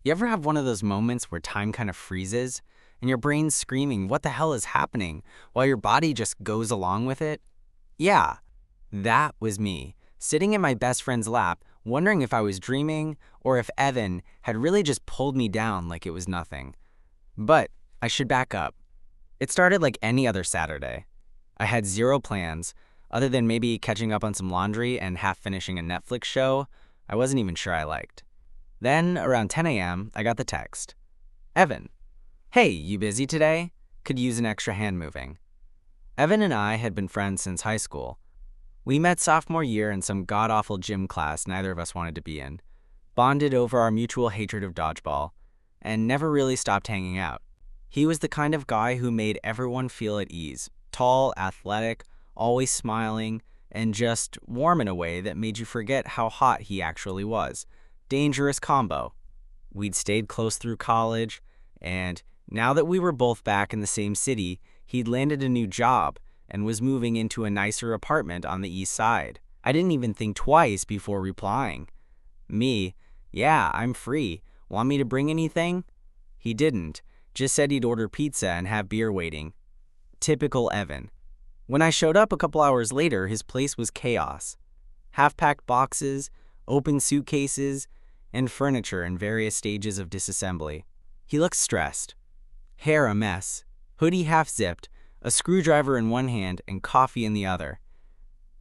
You ever have one of those moments where time kind of freezes and your brain's screaming, "What the hell is happening?" while your body just goes along with it? Yeah, that was me, sitting in my best friend's lap, wondering if I was dreaming or if Evan had really just pulled me down like it was nothing. But I should back up. It started like any other Saturday. I had zero plans, other than maybe catching up on some laundry and half finishing a Netflix show I wasn't even sure I liked. Then, around 10 a.m., I got the text. Evan, hey, you busy today? Could use an extra hand moving. Evan and I had been friends since high school. We met sophomore year in some god-awful gym class neither of us wanted to be in, bonded over our mutual hatred of dodgeball, and never really stopped hanging out. He was the kind of guy who made everyone feel at ease, tall, athletic, always smiling, and just warm in a way that made you forget how hot he actually was. Dangerous combo. We'd stayed close through college, and now that we were both back in the same city, he'd landed a new job and was moving into a nicer apartment on the east side. I didn't even think twice before replying. Me, yeah, I'm free. Want me to bring anything? He didn't, just said he'd order pizza and have beer waiting. Typical Evan. When I showed up a couple hours later, his place was chaos. Half-packed boxes, open suitcases, and furniture in various stages of disassembly. He looked stressed. Hair a mess, hoodie half-zipped, a screwdriver in one hand and coffee in the other.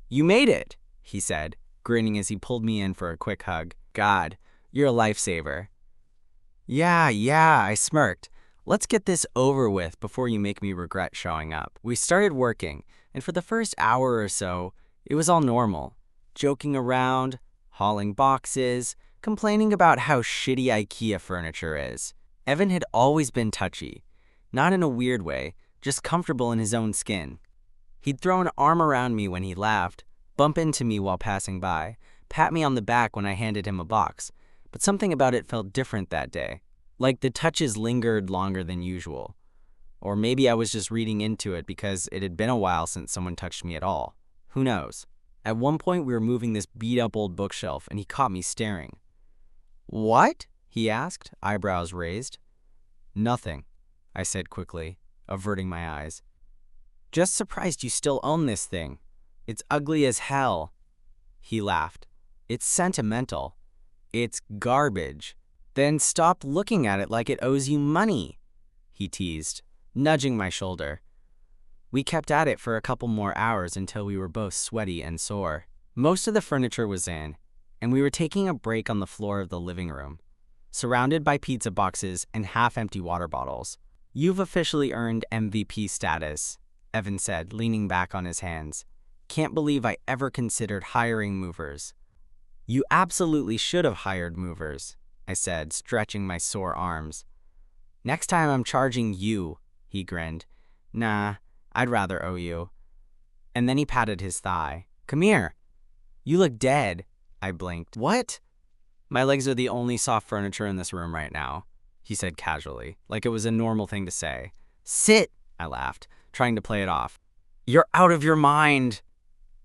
"You made it," he said, grinning as he pulled me in for a quick hug. "God, you're a lifesaver." Yeah, I smirked. "Let's get this over with before you make me regret showing up." We started working, and for the first hour or so, it was all normal. Joking around, hauling boxes, complaining about how shitty IKEA furniture is. Evan had always been touchy, not in a weird way, just comfortable in his own skin. He'd throw an arm around me when he laughed, bump into me while passing by, pat me on the back when I handed him a box, but something about it felt different that day. Like the touches lingered longer than usual. Or maybe I was just reading into it because it had been a while since someone touched me at all. Who knows? At one point we were moving this beat-up old bookshelf and he caught me staring. "What?" he asked, eyebrows raised. "Nothing," I said quickly, averting my eyes. "Just surprised you still own this thing. It's ugly as hell." He laughed. "It's sentimental. It's garbage." "Then stop looking at it like it owes you money," he teased, nudging my shoulder. We kept at it for a couple more hours until we were both sweaty and sore. Most of the furniture was in, and we were taking a break on the floor of the living room, surrounded by pizza boxes and half-empty water bottles. "You've officially earned MVP status," Evan said, leaning back on his hands. "Can't believe I ever considered hiring movers." "You absolutely should have hired movers," I said, stretching my sore arms. "Next time I'm charging you," he grinned. "Nah, I'd rather owe you." And then he patted his thigh. "Come here." "You look dead." I blinked. "What?" "My legs are the only soft furniture in this room right now," he said casually, like it was a normal thing to say. "Sit," I laughed, trying to play it off. "You're out of your mind."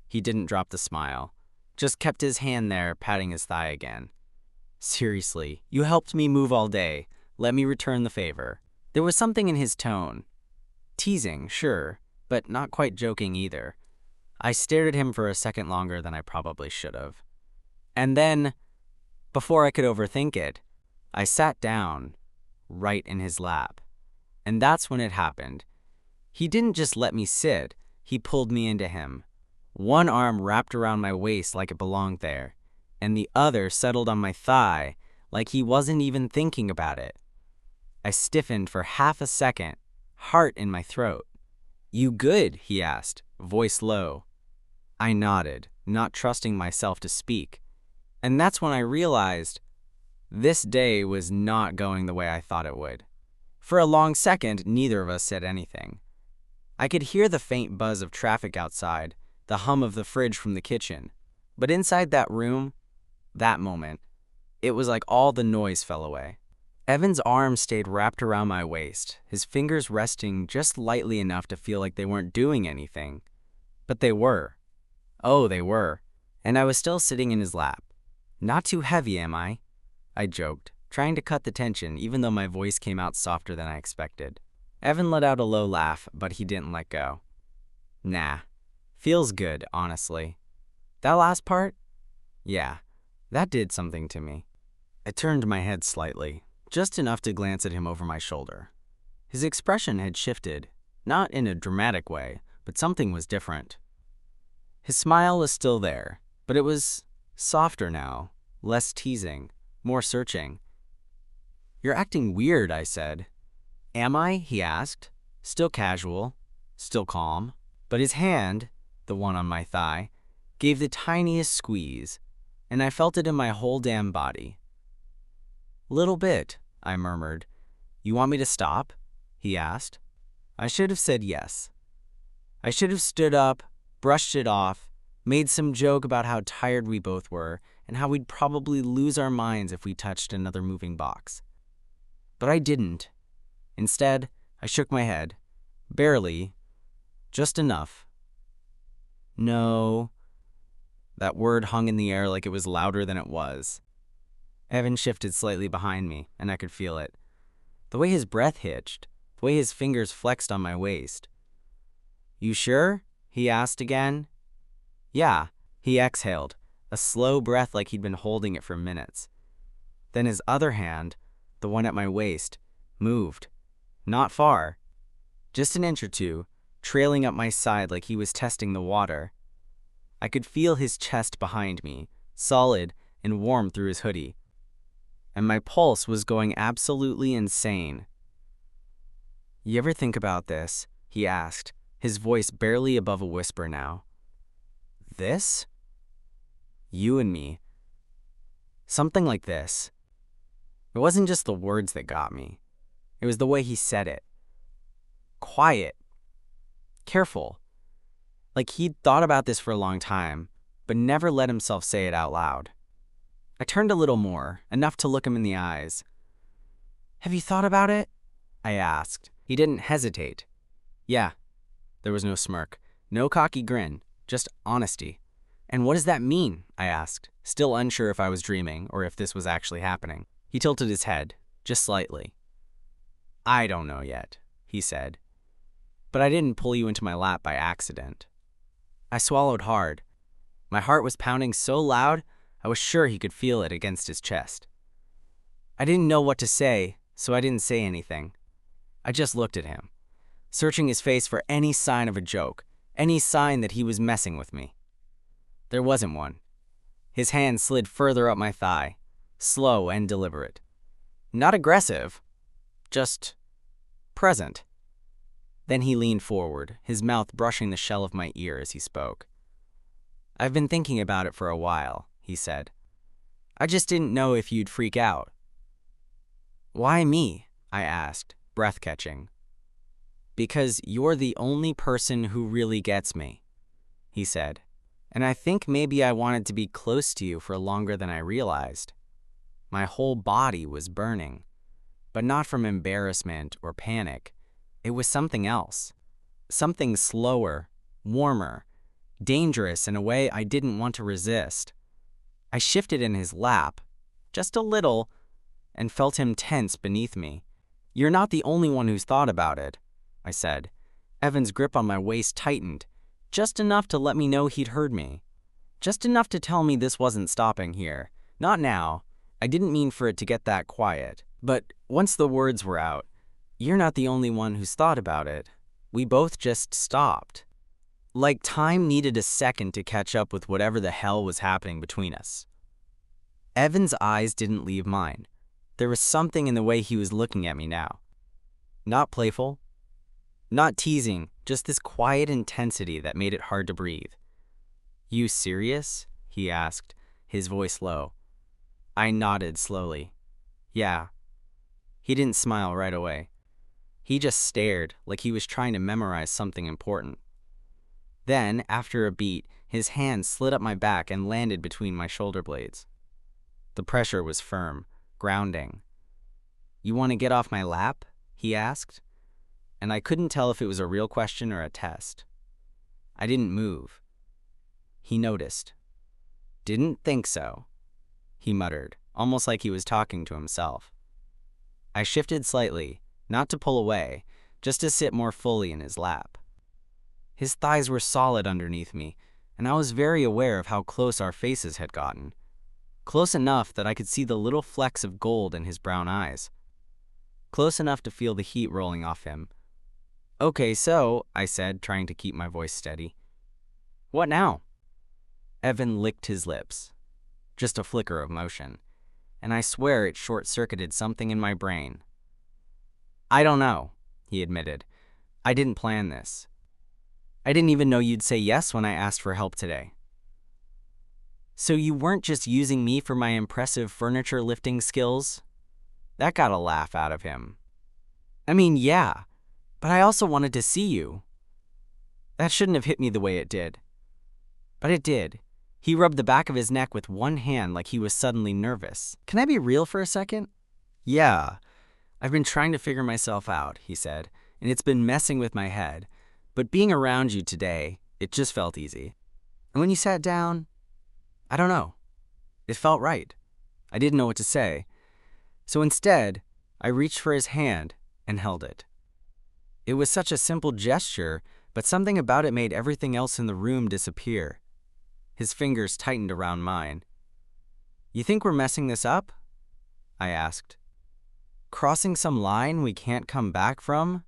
He didn't drop the smile, just kept his hand there, patting his thigh again. "Seriously, you helped me move all day. Let me return the favor." There was something in his tone. Teasing, sure, but not quite joking either. I stared at him for a second longer than I probably should have. And then, before I could overthink it, I sat down, right in his lap. And that's when it happened. He didn't just let me sit, he pulled me into him. One arm wrapped around my waist like it belonged there, and the other settled on my thigh like he wasn't even thinking about it. I stiffened for half a second, heart in my throat. "You good?" he asked, voice low. I nodded, not trusting myself to speak. And that's when I realized this day was not going the way I thought it would. For a long second, neither of us said anything. I could hear the faint buzz of traffic outside, the hum of the fridge from the kitchen. But inside that room, that moment, it was like all the noise fell away. Evan's arm stayed wrapped around my waist, his fingers resting just lightly enough to feel like they weren't doing anything. But they were. Oh, they were. And I was still sitting in his lap. "Not too heavy, am I?" I joked, trying to cut the tension even though my voice came out softer than I expected. Evan let out a low laugh, but he didn't let go. Nah. Feels good, honestly. That last part? Yeah, that did something to me. I turned my head slightly, just enough to glance at him over my shoulder. His expression had shifted, not in a dramatic way, but something was different. His smile was still there, but it was softer now, less teasing, more searching. You're acting weird, I said. Am I? He asked, still casual, still calm. But his hand, the one on my thigh, gave the tiniest squeeze, and I felt it in my whole damn body. Little bit, I murmured. You want me to stop? He asked. I should have said yes. I should have stood up, brushed it off, made some joke about how tired we both were and how we'd probably lose our minds if we touched another moving box. But I didn't. Instead, I shook my head. Barely. Just enough. No. That word hung in the air like it was louder than it was. Evan shifted slightly behind me, and I could feel it. The way his breath hitched, the way his fingers flexed on my waist. You sure? He asked again. Yeah, he exhaled, a slow breath like he'd been holding it for minutes. Then his other hand, the one at my waist, moved. Not far. Just an inch or two, trailing up my side like he was testing the water. I could feel his chest behind me, solid and warm through his hoodie. And my pulse was going absolutely insane. You ever think about this? He asked, his voice barely above a whisper now. This? You and me. Something like this. It wasn't just the words that got me. It was the way he said it. Quiet. Careful. Like he'd thought about this for a long time, but never let himself say it out loud. I turned a little more, enough to look him in the eyes. Have you thought about it? I asked. He didn't hesitate. Yeah. There was no smirk, no cocky grin, just honesty. And what does that mean? I asked, still unsure if I was dreaming or if this was actually happening. He tilted his head, just slightly. I don't know yet, he said. But I didn't pull you into my lap by accident. I swallowed hard. My heart was pounding so loud, I was sure he could feel it against his chest. I didn't know what to say, so I didn't say anything. I just looked at him, searching his face for any sign of a joke, any sign that he was messing with me. There wasn't one. His hand slid further up my thigh, slow and deliberate. Not aggressive, just present. Then he leaned forward, his mouth brushing the shell of my ear as he spoke. I've been thinking about it for a while, he said. I just didn't know if you'd freak out. Why me? I asked, breath catching. Because you're the only person who really gets me, he said. And I think maybe I wanted to be close to you for longer than I realized. My whole body was burning, but not from embarrassment or panic. It was something else. Something slower, warmer, dangerous in a way I didn't want to resist. I shifted in his lap, just a little, and felt him tense beneath me. You're not the only one who's thought about it, I said. Evan's grip on my waist tightened, just enough to let me know he'd heard me. Just enough to tell me this wasn't stopping here. Not now. I didn't mean for it to get that quiet. But once the words were out, you're not the only one who's thought about it. We both just stopped. Like time needed a second to catch up with whatever the hell was happening between us. Evan's eyes didn't leave mine. There was something in the way he was looking at me now. Not playful, not teasing, just this quiet intensity that made it hard to breathe. You serious? He asked, his voice low. I nodded slowly. Yeah. He didn't smile right away. He just stared like he was trying to memorize something important. Then, after a beat, his hand slid up my back and landed between my shoulder blades. The pressure was firm, grounding. You want to get off my lap? He asked, and I couldn't tell if it was a real question or a test. I didn't move. He noticed. Didn't think so, he muttered. almost like he was talking to himself. I shifted slightly, not to pull away, just to sit more fully in his lap. His thighs were solid underneath me, and I was very aware of how close our faces had gotten. Close enough that I could see the little flecks of gold in his brown eyes. Close enough to feel the heat rolling off him. "Okay, so," I said, trying to keep my voice steady. "What now?" Evan licked his lips. Just a flicker of motion, and I swear it short-circuited something in my brain. "I don't know," he admitted. "I didn't plan this. I didn't even know you'd say yes when I asked for help today." "So you weren't just using me for my impressive furniture lifting skills?" That got a laugh out of him. "I mean, yeah, but I also wanted to see you." That shouldn't have hit me the way it did. But it did. He rubbed the back of his neck with one hand like he was suddenly nervous. "Can I be real for a second?" "Yeah. I've been trying to figure myself out," he said, "and it's been messing with my head. But being around you today, it just felt easy. And when you sat down, I don't know. It felt right. I didn't know what to say. So instead, I reached for his hand and held it. It was such a simple gesture, but something about it made everything else in the room disappear." His fingers tightened around mine. "You think we're messing this up?" I asked. "Crossing some line we can't come back from?"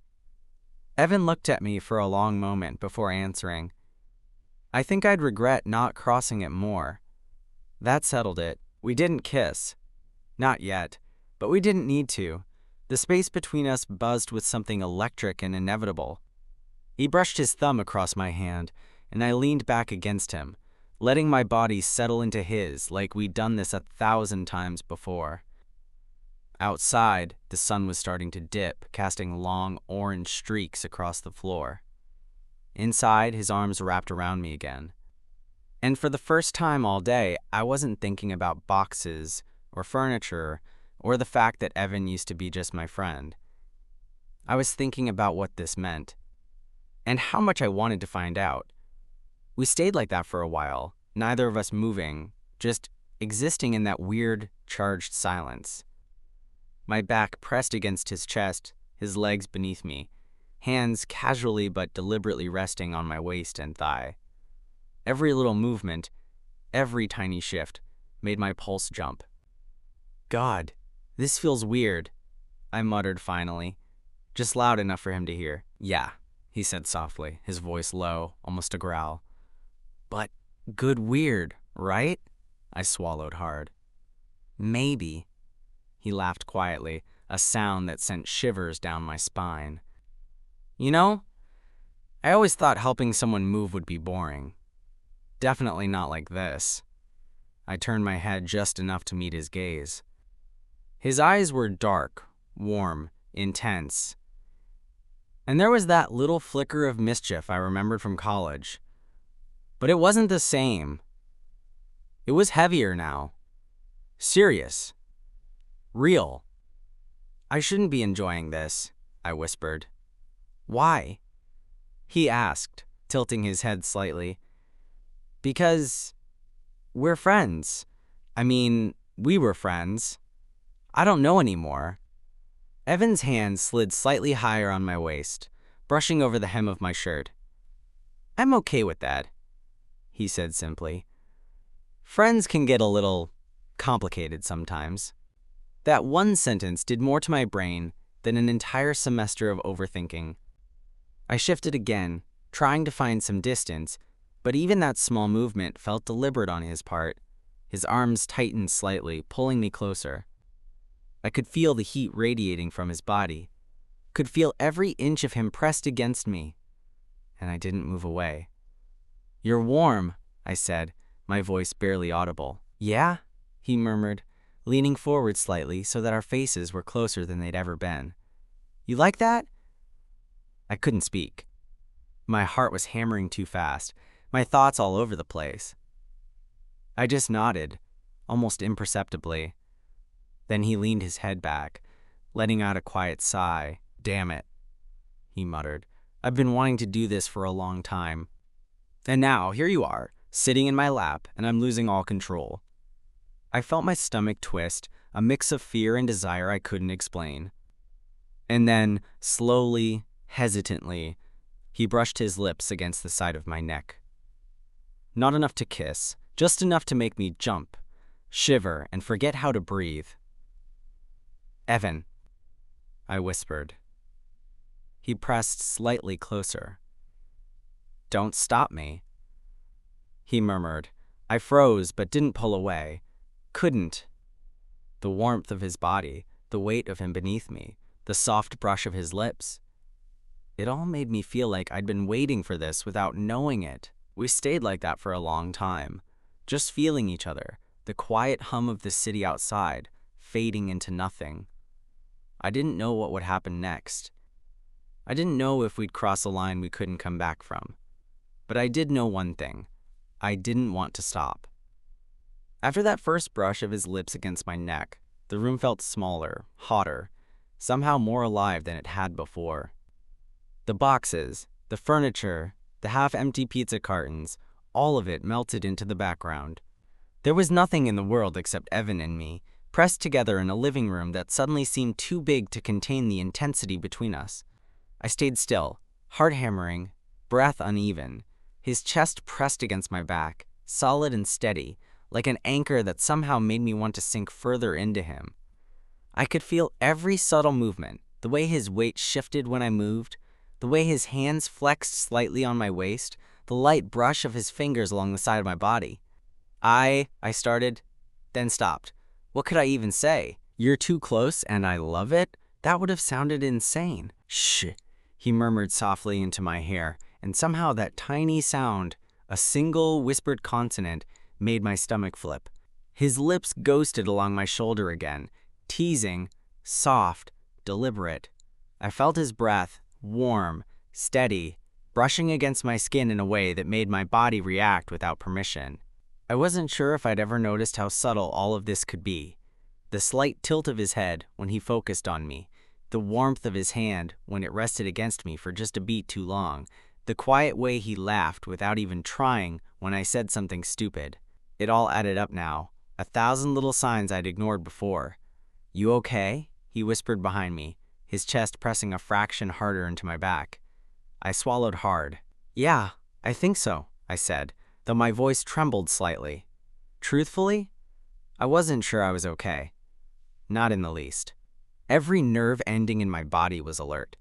Evan looked at me for a long moment before answering. "I think I'd regret not crossing it more." That settled it. We didn't kiss. Not yet, but we didn't need to. The space between us buzzed with something electric and inevitable. He brushed his thumb across my hand, and I leaned back against him, letting my body settle into his like we'd done this 1,000 times before. Outside, the sun was starting to dip, casting long orange streaks across the floor. Inside, his arms wrapped around me again. And for the first time all day, I wasn't thinking about boxes or furniture or the fact that Evan used to be just my friend. I was thinking about what this meant and how much I wanted to find out. We stayed like that for a while, neither of us moving, just existing in that weird, charged silence. My back pressed against his chest, his legs beneath me, hands casually but deliberately resting on my waist and thigh. Every little movement, every tiny shift, made my pulse jump. "God, this feels weird," I muttered finally, just loud enough for him to hear. "Yeah," he said softly, his voice low, almost a growl. "But good weird, right?" I swallowed hard. "Maybe." He laughed quietly, a sound that sent shivers down my spine. "You know, I always thought helping someone move would be boring. Definitely not like this." I turned my head just enough to meet his gaze. His eyes were dark, warm, intense. And there was that little flicker of mischief I remembered from college. But it wasn't the same. It was heavier now. Serious. Real. "I shouldn't be enjoying this," I whispered. "Why?" he asked, tilting his head slightly. "Because we're friends. I mean, we were friends. I don't know anymore." Evan's hand slid slightly higher on my waist, brushing over the hem of my shirt. "I'm okay with that," he said simply. "Friends can get a little complicated sometimes." That one sentence did more to my brain than an entire semester of overthinking. I shifted again, trying to find some distance, but even that small movement felt deliberate on his part. His arms tightened slightly, pulling me closer. I could feel the heat radiating from his body, could feel every inch of him pressed against me, and I didn't move away. "You're warm," I said, my voice barely audible. "Yeah?" he murmured, leaning forward slightly so that our faces were closer than they'd ever been. "You like that?" I couldn't speak. My heart was hammering too fast, my thoughts all over the place. I just nodded, almost imperceptibly. Then he leaned his head back, letting out a quiet sigh. "Damn it," he muttered. "I've been wanting to do this for a long time. And now, here you are, sitting in my lap, and I'm losing all control." I felt my stomach twist, a mix of fear and desire I couldn't explain. And then, slowly, hesitantly, he brushed his lips against the side of my neck. Not enough to kiss, just enough to make me jump, shiver, and forget how to breathe. "Evan," I whispered. He pressed slightly closer. "Don't stop me," he murmured. I froze but didn't pull away. Couldn't. The warmth of his body, the weight of him beneath me, the soft brush of his lips. It all made me feel like I'd been waiting for this without knowing it. We stayed like that for a long time, just feeling each other, the quiet hum of the city outside, fading into nothing. I didn't know what would happen next. I didn't know if we'd cross a line we couldn't come back from. But I did know one thing. I didn't want to stop. After that first brush of his lips against my neck, the room felt smaller, hotter, somehow more alive than it had before. The boxes, the furniture, the half-empty pizza cartons, all of it melted into the background. There was nothing in the world except Evan and me, pressed together in a living room that suddenly seemed too big to contain the intensity between us. I stayed still, heart hammering, breath uneven, his chest pressed against my back, solid and steady, like an anchor that somehow made me want to sink further into him. I could feel every subtle movement, the way his weight shifted when I moved, the way his hands flexed slightly on my waist, the light brush of his fingers along the side of my body. I started, then stopped. What could I even say? "You're too close and I love it?" That would have sounded insane. "Shh," he murmured softly into my hair, and somehow that tiny sound, a single whispered consonant, made my stomach flip. His lips ghosted along my shoulder again, teasing, soft, deliberate. I felt his breath, warm, steady, brushing against my skin in a way that made my body react without permission. I wasn't sure if I'd ever noticed how subtle all of this could be. The slight tilt of his head when he focused on me, the warmth of his hand when it rested against me for just a beat too long, the quiet way he laughed without even trying when I said something stupid. It all added up now, 1,000 little signs I'd ignored before. "You okay?" he whispered behind me, his chest pressing a fraction harder into my back. I swallowed hard. "Yeah, I think so," I said, though my voice trembled slightly. Truthfully, I wasn't sure I was okay. Not in the least. Every nerve ending in my body was alert,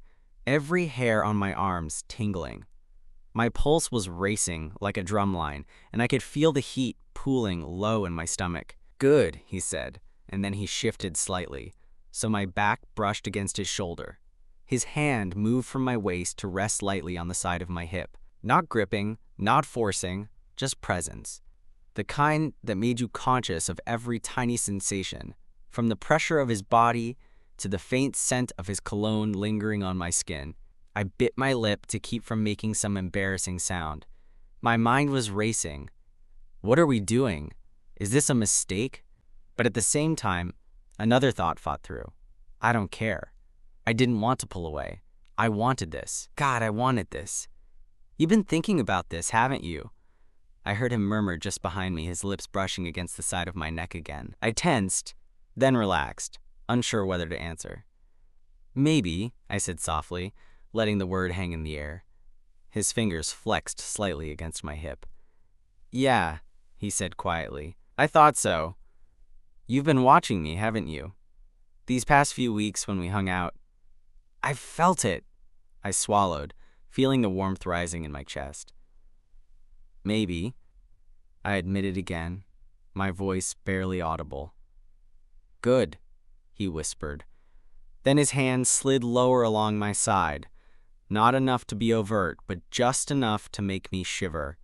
every hair on my arms tingling. My pulse was racing like a drumline, and I could feel the heat pooling low in my stomach. "Good," he said, and then he shifted slightly, so my back brushed against his shoulder. His hand moved from my waist to rest lightly on the side of my hip. Not gripping, not forcing, just presence. The kind that made you conscious of every tiny sensation, from the pressure of his body to the faint scent of his cologne lingering on my skin. I bit my lip to keep from making some embarrassing sound. My mind was racing. What are we doing? Is this a mistake? But at the same time, another thought fought through. I don't care. I didn't want to pull away. I wanted this. God, I wanted this. "You've been thinking about this, haven't you?" I heard him murmur just behind me, his lips brushing against the side of my neck again. I tensed, then relaxed, unsure whether to answer. "Maybe," I said softly, letting the word hang in the air. His fingers flexed slightly against my hip. "Yeah," he said quietly. "I thought so. You've been watching me, haven't you? These past few weeks when we hung out." "I've felt it," I swallowed, feeling the warmth rising in my chest. "Maybe," I admitted again, my voice barely audible. "Good," he whispered. Then his hand slid lower along my side, not enough to be overt, but just enough to make me shiver.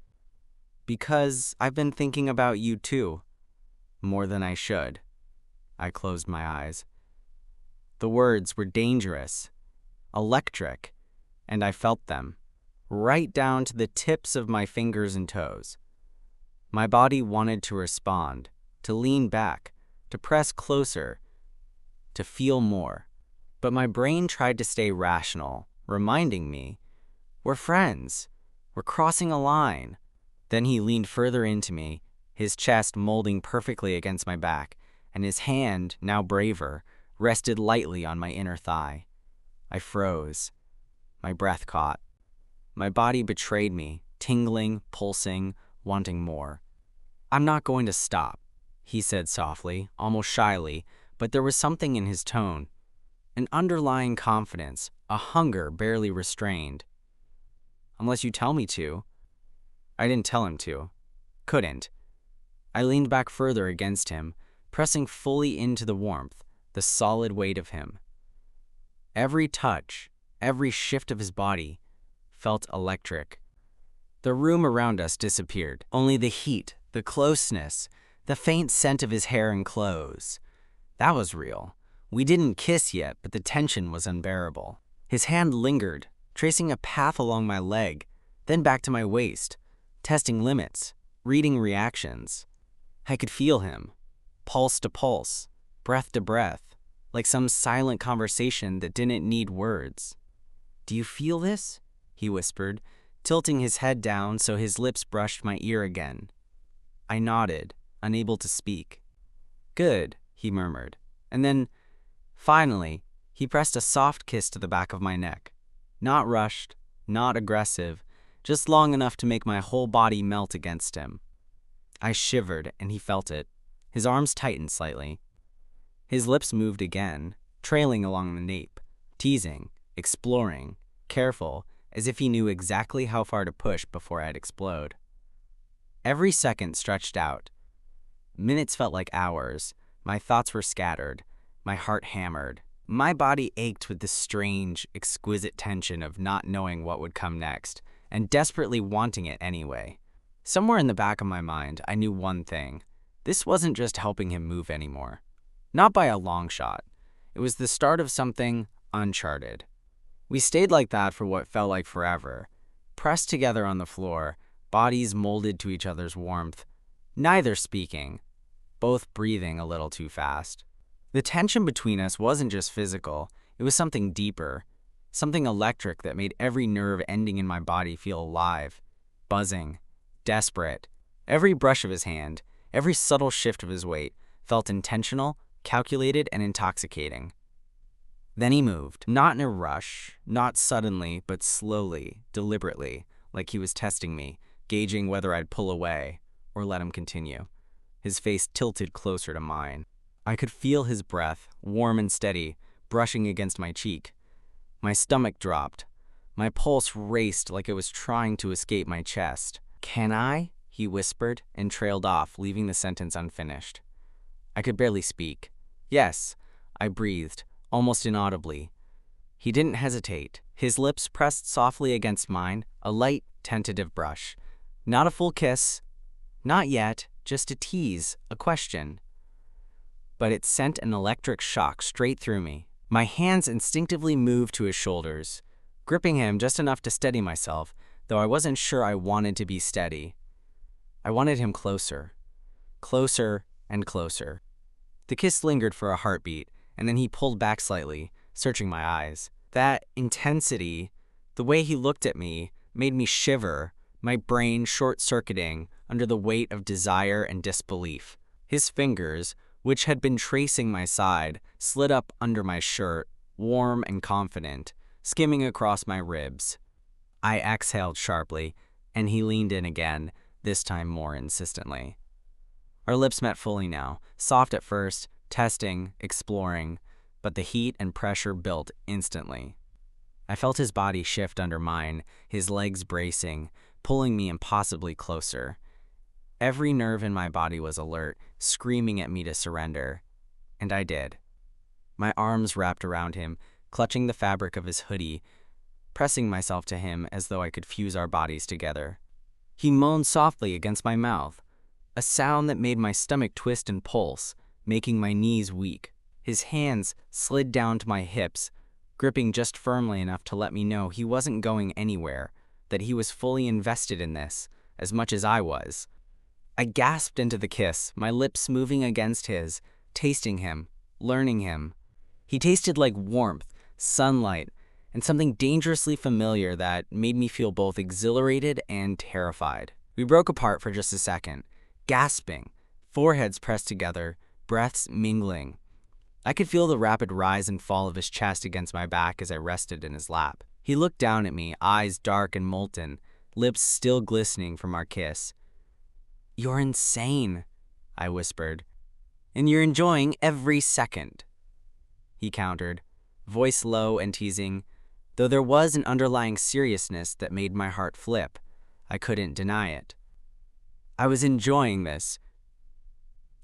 "Because I've been thinking about you too. More than I should." I closed my eyes. The words were dangerous, electric, and I felt them, right down to the tips of my fingers and toes. My body wanted to respond, to lean back, to press closer, to feel more. But my brain tried to stay rational, reminding me, we're friends. We're crossing a line. Then he leaned further into me, his chest molding perfectly against my back, and his hand, now braver, rested lightly on my inner thigh. I froze. My breath caught. My body betrayed me, tingling, pulsing, wanting more. "I'm not going to stop," he said softly, almost shyly, but there was something in his tone. An underlying confidence, a hunger barely restrained. "Unless you tell me to." I didn't tell him to. Couldn't. I leaned back further against him, pressing fully into the warmth, the solid weight of him. Every touch, every shift of his body felt electric. The room around us disappeared. Only the heat, the closeness, the faint scent of his hair and clothes. That was real. We didn't kiss yet, but the tension was unbearable. His hand lingered, tracing a path along my leg, then back to my waist, testing limits, reading reactions. I could feel him, pulse to pulse, breath to breath, like some silent conversation that didn't need words. "Do you feel this?" he whispered, tilting his head down so his lips brushed my ear again. I nodded, unable to speak. "Good," he murmured, and then, finally, he pressed a soft kiss to the back of my neck. Not rushed, not aggressive, just long enough to make my whole body melt against him. I shivered, and he felt it. His arms tightened slightly. His lips moved again, trailing along the nape, teasing, exploring, careful, as if he knew exactly how far to push before I'd explode. Every second stretched out. Minutes felt like hours. My thoughts were scattered, my heart hammered. My body ached with the strange, exquisite tension of not knowing what would come next, and desperately wanting it anyway. Somewhere in the back of my mind, I knew one thing. This wasn't just helping him move anymore. Not by a long shot. It was the start of something uncharted. We stayed like that for what felt like forever, pressed together on the floor, bodies molded to each other's warmth, neither speaking, both breathing a little too fast. The tension between us wasn't just physical, it was something deeper, something electric that made every nerve ending in my body feel alive, buzzing, desperate. Every brush of his hand, every subtle shift of his weight felt intentional, calculated, and intoxicating. Then he moved, not in a rush, not suddenly, but slowly, deliberately, like he was testing me, gauging whether I'd pull away or let him continue. His face tilted closer to mine. I could feel his breath, warm and steady, brushing against my cheek. My stomach dropped. My pulse raced like it was trying to escape my chest. "Can I?" he whispered and trailed off, leaving the sentence unfinished. I could barely speak. "Yes," I breathed, almost inaudibly. He didn't hesitate. His lips pressed softly against mine, a light, tentative brush. Not a full kiss. Not yet, just a tease, a question. But it sent an electric shock straight through me. My hands instinctively moved to his shoulders, gripping him just enough to steady myself, though I wasn't sure I wanted to be steady. I wanted him closer. Closer and closer. The kiss lingered for a heartbeat, and then he pulled back slightly, searching my eyes. That intensity, the way he looked at me, made me shiver, my brain short-circuiting under the weight of desire and disbelief. His fingers, which had been tracing my side, slid up under my shirt, warm and confident, skimming across my ribs. I exhaled sharply, and he leaned in again, this time more insistently. Our lips met fully now, soft at first, testing, exploring, but the heat and pressure built instantly. I felt his body shift under mine, his legs bracing, pulling me impossibly closer. Every nerve in my body was alert, screaming at me to surrender. And I did. My arms wrapped around him, clutching the fabric of his hoodie, pressing myself to him as though I could fuse our bodies together. He moaned softly against my mouth, a sound that made my stomach twist and pulse, making my knees weak. His hands slid down to my hips, gripping just firmly enough to let me know he wasn't going anywhere, that he was fully invested in this, as much as I was. I gasped into the kiss, my lips moving against his, tasting him, learning him. He tasted like warmth, sunlight, and something dangerously familiar that made me feel both exhilarated and terrified. We broke apart for just a second, gasping, foreheads pressed together, breaths mingling. I could feel the rapid rise and fall of his chest against my back as I rested in his lap. He looked down at me, eyes dark and molten, lips still glistening from our kiss. "You're insane," I whispered. "And you're enjoying every second," he countered, voice low and teasing. Though there was an underlying seriousness that made my heart flip, I couldn't deny it. I was enjoying this.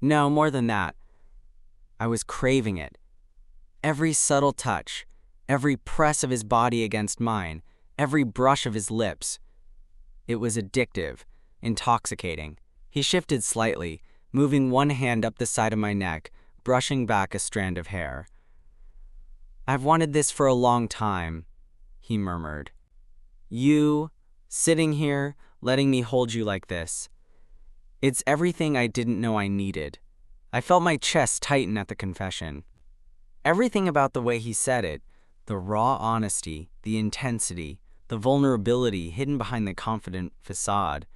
No, more than that. I was craving it. Every subtle touch, every press of his body against mine, every brush of his lips. It was addictive, intoxicating. He shifted slightly, moving one hand up the side of my neck, brushing back a strand of hair. "I've wanted this for a long time," he murmured. "You, sitting here, letting me hold you like this. It's everything I didn't know I needed." I felt my chest tighten at the confession. Everything about the way he said it, the raw honesty, the intensity, the vulnerability hidden behind the confident facade,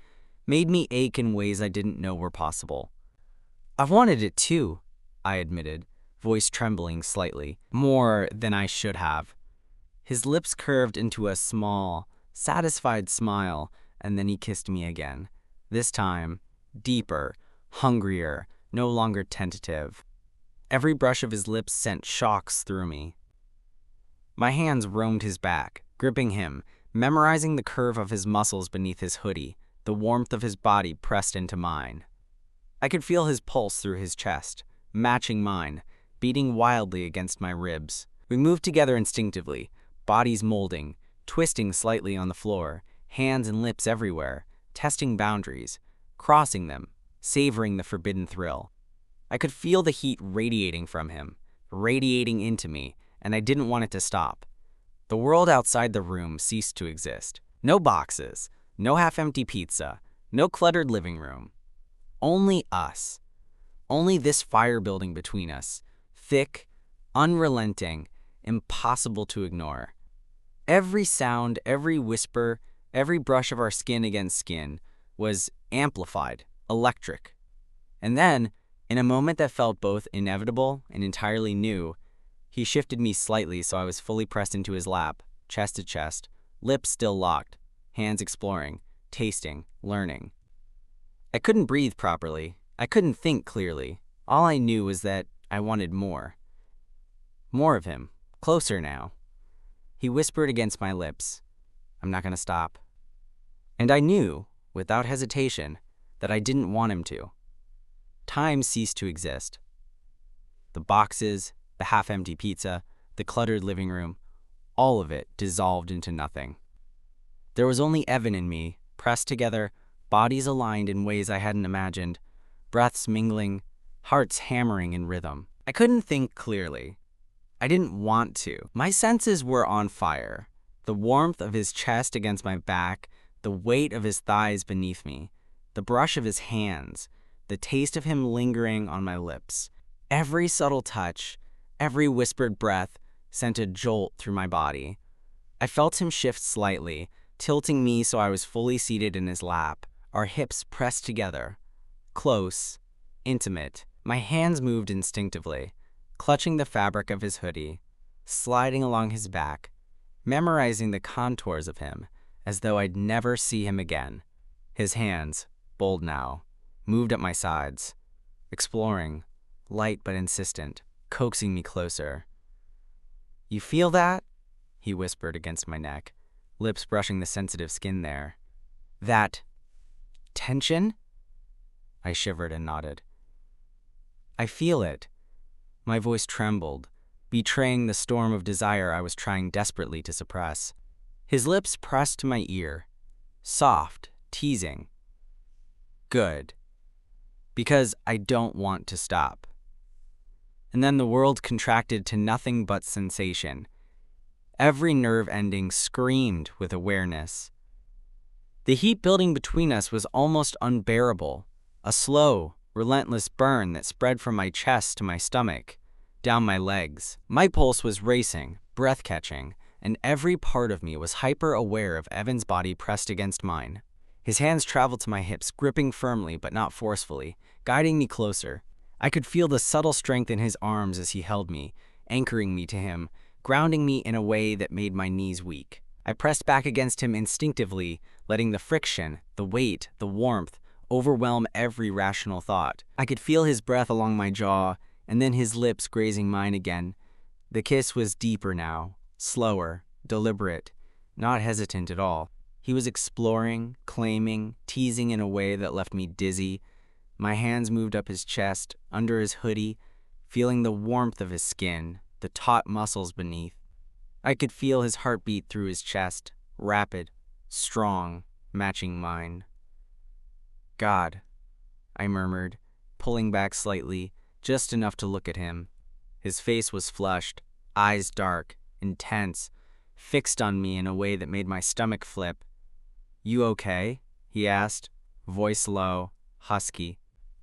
made me ache in ways I didn't know were possible. "I've wanted it too," I admitted, voice trembling slightly, "more than I should have." His lips curved into a small, satisfied smile, and then he kissed me again. This time, deeper, hungrier, no longer tentative. Every brush of his lips sent shocks through me. My hands roamed his back, gripping him, memorizing the curve of his muscles beneath his hoodie, the warmth of his body pressed into mine. I could feel his pulse through his chest, matching mine, beating wildly against my ribs. We moved together instinctively, bodies molding, twisting slightly on the floor, hands and lips everywhere, testing boundaries, crossing them, savoring the forbidden thrill. I could feel the heat radiating from him, radiating into me, and I didn't want it to stop. The world outside the room ceased to exist. No boxes, no half-empty pizza, no cluttered living room. Only us. Only this fire building between us, thick, unrelenting, impossible to ignore. Every sound, every whisper, every brush of our skin against skin was amplified, electric. And then, in a moment that felt both inevitable and entirely new, he shifted me slightly so I was fully pressed into his lap, chest to chest, lips still locked, hands exploring, tasting, learning. I couldn't breathe properly. I couldn't think clearly. All I knew was that I wanted more. More of him, closer now. He whispered against my lips, "I'm not going to stop." And I knew, without hesitation, that I didn't want him to. Time ceased to exist. The boxes, the half-empty pizza, the cluttered living room, all of it dissolved into nothing. There was only Evan and me, pressed together, bodies aligned in ways I hadn't imagined, breaths mingling, hearts hammering in rhythm. I couldn't think clearly. I didn't want to. My senses were on fire. The warmth of his chest against my back, the weight of his thighs beneath me, the brush of his hands, the taste of him lingering on my lips. Every subtle touch, every whispered breath sent a jolt through my body. I felt him shift slightly, tilting me so I was fully seated in his lap, our hips pressed together. Close, intimate. My hands moved instinctively, clutching the fabric of his hoodie, sliding along his back, memorizing the contours of him as though I'd never see him again. His hands, bold now, moved at my sides, exploring, light but insistent, coaxing me closer. "You feel that?" he whispered against my neck, lips brushing the sensitive skin there. "That tension?" I shivered and nodded. "I feel it." My voice trembled, betraying the storm of desire I was trying desperately to suppress. His lips pressed to my ear, soft, teasing. "Good. Because I don't want to stop." And then the world contracted to nothing but sensation. Every nerve ending screamed with awareness. The heat building between us was almost unbearable, a slow, relentless burn that spread from my chest to my stomach, down my legs. My pulse was racing, breath-catching, and every part of me was hyper-aware of Evan's body pressed against mine. His hands traveled to my hips, gripping firmly but not forcefully, guiding me closer. I could feel the subtle strength in his arms as he held me, anchoring me to him, grounding me in a way that made my knees weak. I pressed back against him instinctively, letting the friction, the weight, the warmth overwhelm every rational thought. I could feel his breath along my jaw, and then his lips grazing mine again. The kiss was deeper now, slower, deliberate, not hesitant at all. He was exploring, claiming, teasing in a way that left me dizzy. My hands moved up his chest, under his hoodie, feeling the warmth of his skin, the taut muscles beneath. I could feel his heartbeat through his chest, rapid, strong, matching mine. God, I murmured, pulling back slightly, just enough to look at him. His face was flushed, eyes dark, intense, fixed on me in a way that made my stomach flip. "You okay?" he asked, voice low, husky.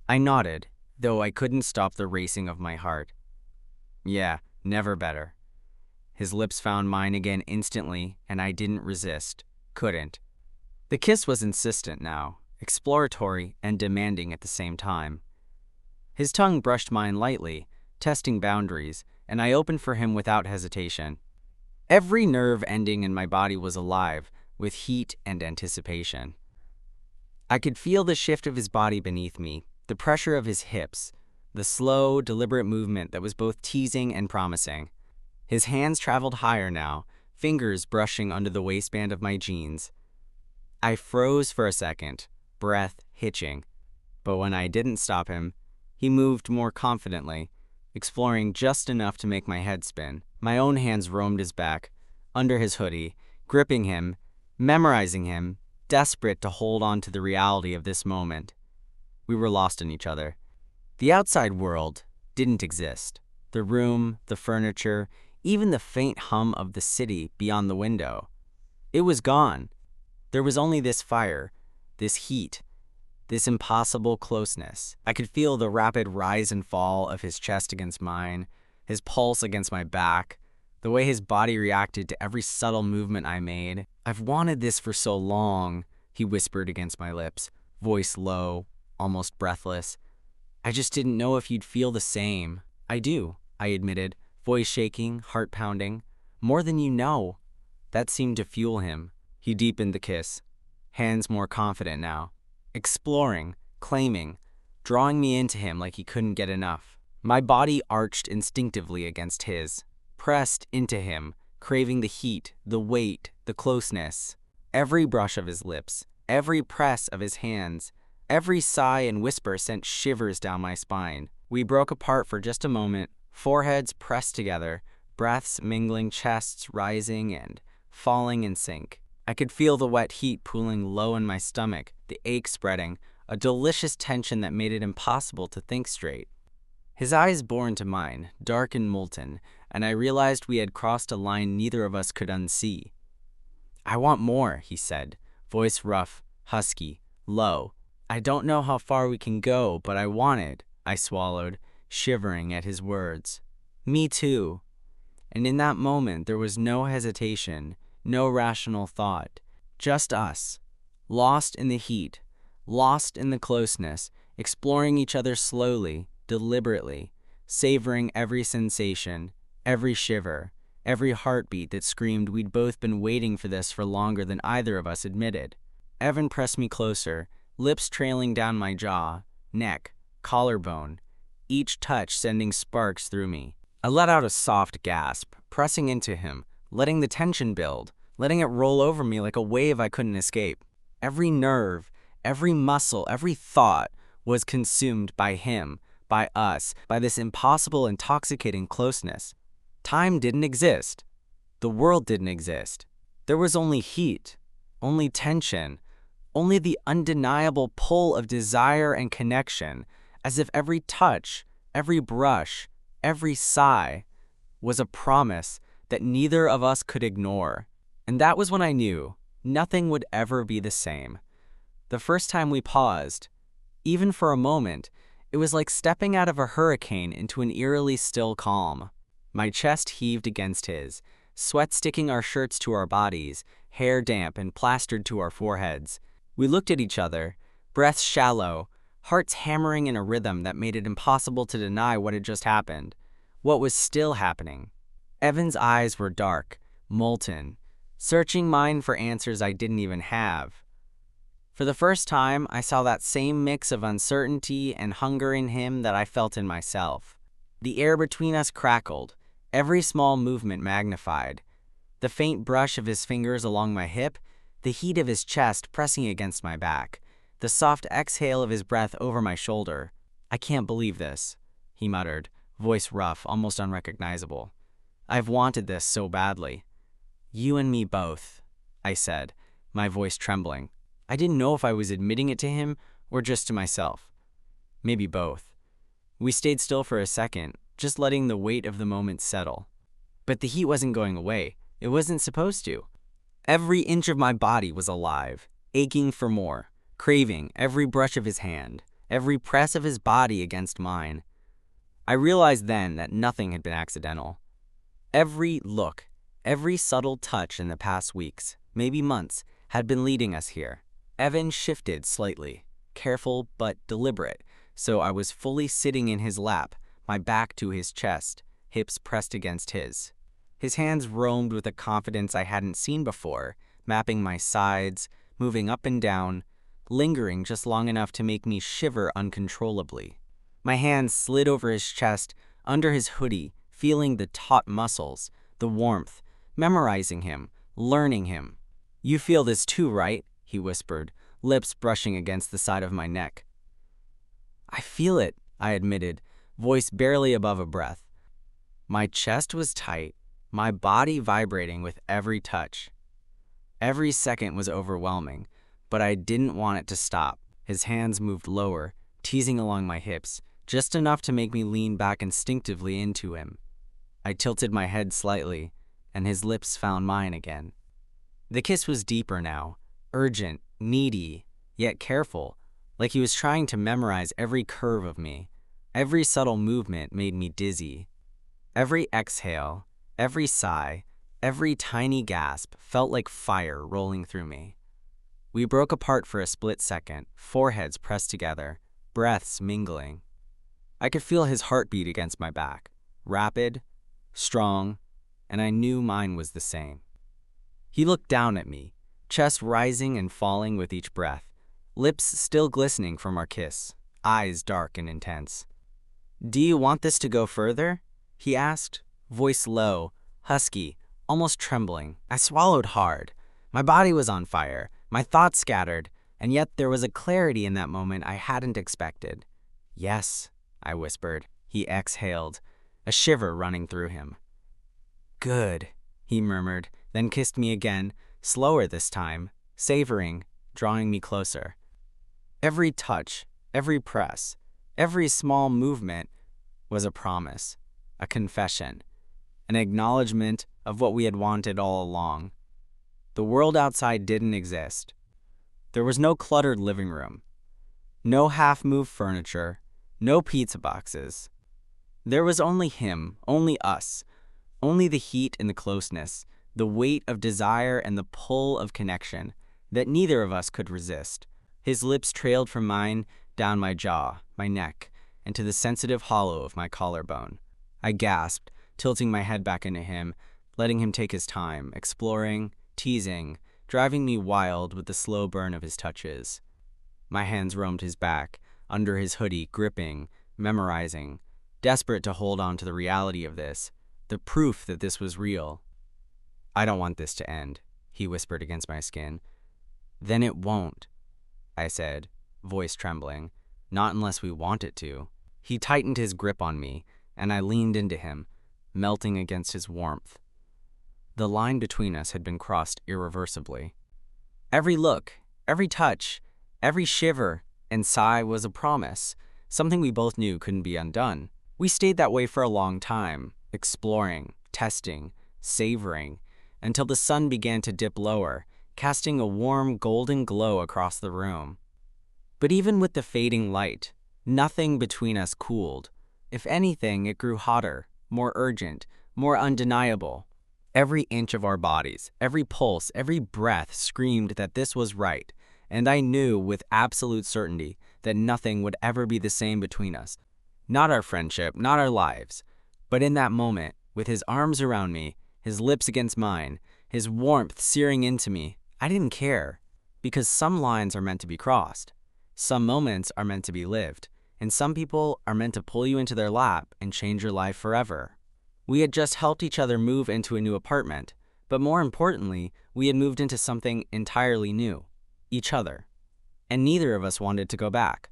I nodded, though I couldn't stop the racing of my heart. "Yeah, never better." His lips found mine again instantly, and I didn't resist. Couldn't. The kiss was insistent now, exploratory and demanding at the same time. His tongue brushed mine lightly, testing boundaries, and I opened for him without hesitation. Every nerve ending in my body was alive with heat and anticipation. I could feel the shift of his body beneath me, the pressure of his hips, the slow, deliberate movement that was both teasing and promising. His hands traveled higher now, fingers brushing under the waistband of my jeans. I froze for a second, breath hitching. But when I didn't stop him, he moved more confidently, exploring just enough to make my head spin. My own hands roamed his back, under his hoodie, gripping him, memorizing him, desperate to hold on to the reality of this moment. We were lost in each other. The outside world didn't exist. The room, the furniture, even the faint hum of the city beyond the window. It was gone. There was only this fire, this heat, this impossible closeness. I could feel the rapid rise and fall of his chest against mine, his pulse against my back, the way his body reacted to every subtle movement I made. "I've wanted this for so long," he whispered against my lips, voice low, almost breathless. "I just didn't know if you'd feel the same." "I do," I admitted, voice shaking, heart pounding. "More than you know." That seemed to fuel him. He deepened the kiss, hands more confident now, exploring, claiming, drawing me into him like he couldn't get enough. My body arched instinctively against his, pressed into him, craving the heat, the weight, the closeness. Every brush of his lips, every press of his hands, every sigh and whisper sent shivers down my spine. We broke apart for just a moment, foreheads pressed together, breaths mingling, chests rising and falling in sync. I could feel the wet heat pooling low in my stomach, the ache spreading, a delicious tension that made it impossible to think straight. His eyes bore into mine, dark and molten, and I realized we had crossed a line neither of us could unsee. "I want more," he said, voice rough, husky, low. "I don't know how far we can go, but I want it," I swallowed, shivering at his words. "Me too." And in that moment there was no hesitation, no rational thought, just us, lost in the heat, lost in the closeness, exploring each other slowly, deliberately, savoring every sensation, every shiver, every heartbeat that screamed we'd both been waiting for this for longer than either of us admitted. Evan pressed me closer, lips trailing down my jaw, neck, collarbone, each touch sending sparks through me. I let out a soft gasp, pressing into him, letting the tension build, letting it roll over me like a wave I couldn't escape. Every nerve, every muscle, every thought was consumed by him, by us, by this impossible, intoxicating closeness. Time didn't exist. The world didn't exist. There was only heat, only tension, only the undeniable pull of desire and connection, as if every touch, every brush, every sigh was a promise that neither of us could ignore. And that was when I knew nothing would ever be the same. The first time we paused, even for a moment, it was like stepping out of a hurricane into an eerily still calm. My chest heaved against his, sweat sticking our shirts to our bodies, hair damp and plastered to our foreheads. We looked at each other, breaths shallow, hearts hammering in a rhythm that made it impossible to deny what had just happened, what was still happening. Evan's eyes were dark, molten, searching mine for answers I didn't even have. For the first time, I saw that same mix of uncertainty and hunger in him that I felt in myself. The air between us crackled, every small movement magnified. The faint brush of his fingers along my hip, the heat of his chest pressing against my back, the soft exhale of his breath over my shoulder. "I can't believe this," he muttered, voice rough, almost unrecognizable. "I've wanted this so badly." "You and me both," I said, my voice trembling. I didn't know if I was admitting it to him or just to myself. Maybe both. We stayed still for a second, just letting the weight of the moment settle. But the heat wasn't going away. It wasn't supposed to. Every inch of my body was alive, aching for more, craving every brush of his hand, every press of his body against mine. I realized then that nothing had been accidental. Every look, every subtle touch in the past weeks, maybe months, had been leading us here. Evan shifted slightly, careful but deliberate, so I was fully sitting in his lap, my back to his chest, hips pressed against his. His hands roamed with a confidence I hadn't seen before, mapping my sides, moving up and down, lingering just long enough to make me shiver uncontrollably. My hands slid over his chest, under his hoodie, feeling the taut muscles, the warmth, memorizing him, learning him. "You feel this too, right?" he whispered, lips brushing against the side of my neck. "I feel it," I admitted, voice barely above a breath. My chest was tight, my body vibrating with every touch. Every second was overwhelming, but I didn't want it to stop. His hands moved lower, teasing along my hips, just enough to make me lean back instinctively into him. I tilted my head slightly, and his lips found mine again. The kiss was deeper now, urgent, needy, yet careful, like he was trying to memorize every curve of me. Every subtle movement made me dizzy. Every exhale, every sigh, every tiny gasp felt like fire rolling through me. We broke apart for a split second, foreheads pressed together, breaths mingling. I could feel his heartbeat against my back, rapid, strong, and I knew mine was the same. He looked down at me, chest rising and falling with each breath, lips still glistening from our kiss, eyes dark and intense. "Do you want this to go further?" he asked, voice low, husky, almost trembling. I swallowed hard. My body was on fire, my thoughts scattered, and yet there was a clarity in that moment I hadn't expected. "Yes," I whispered. He exhaled, a shiver running through him. "Good," he murmured, then kissed me again, slower this time, savoring, drawing me closer. Every touch, every press, every small movement was a promise, a confession, an acknowledgement of what we had wanted all along. The world outside didn't exist. There was no cluttered living room, no half-moved furniture, no pizza boxes. There was only him, only us, only the heat and the closeness, the weight of desire and the pull of connection that neither of us could resist. His lips trailed from mine down my jaw, my neck, and to the sensitive hollow of my collarbone. I gasped, tilting my head back into him, letting him take his time, exploring, teasing, driving me wild with the slow burn of his touches. My hands roamed his back, under his hoodie, gripping, memorizing, desperate to hold on to the reality of this, the proof that this was real. "I don't want this to end," he whispered against my skin. "Then it won't," I said, voice trembling. "Not unless we want it to." He tightened his grip on me, and I leaned into him, melting against his warmth. The line between us had been crossed irreversibly. Every look, every touch, every shiver and sigh was a promise, something we both knew couldn't be undone. We stayed that way for a long time, exploring, testing, savoring, until the sun began to dip lower, casting a warm golden glow across the room. But even with the fading light, nothing between us cooled. If anything, it grew hotter, more urgent, more undeniable. Every inch of our bodies, every pulse, every breath screamed that this was right, and I knew with absolute certainty that nothing would ever be the same between us. Not our friendship, not our lives. But in that moment, with his arms around me, his lips against mine, his warmth searing into me, I didn't care. Because some lines are meant to be crossed. Some moments are meant to be lived. And some people are meant to pull you into their lap and change your life forever. We had just helped each other move into a new apartment, but more importantly, we had moved into something entirely new, each other. And neither of us wanted to go back.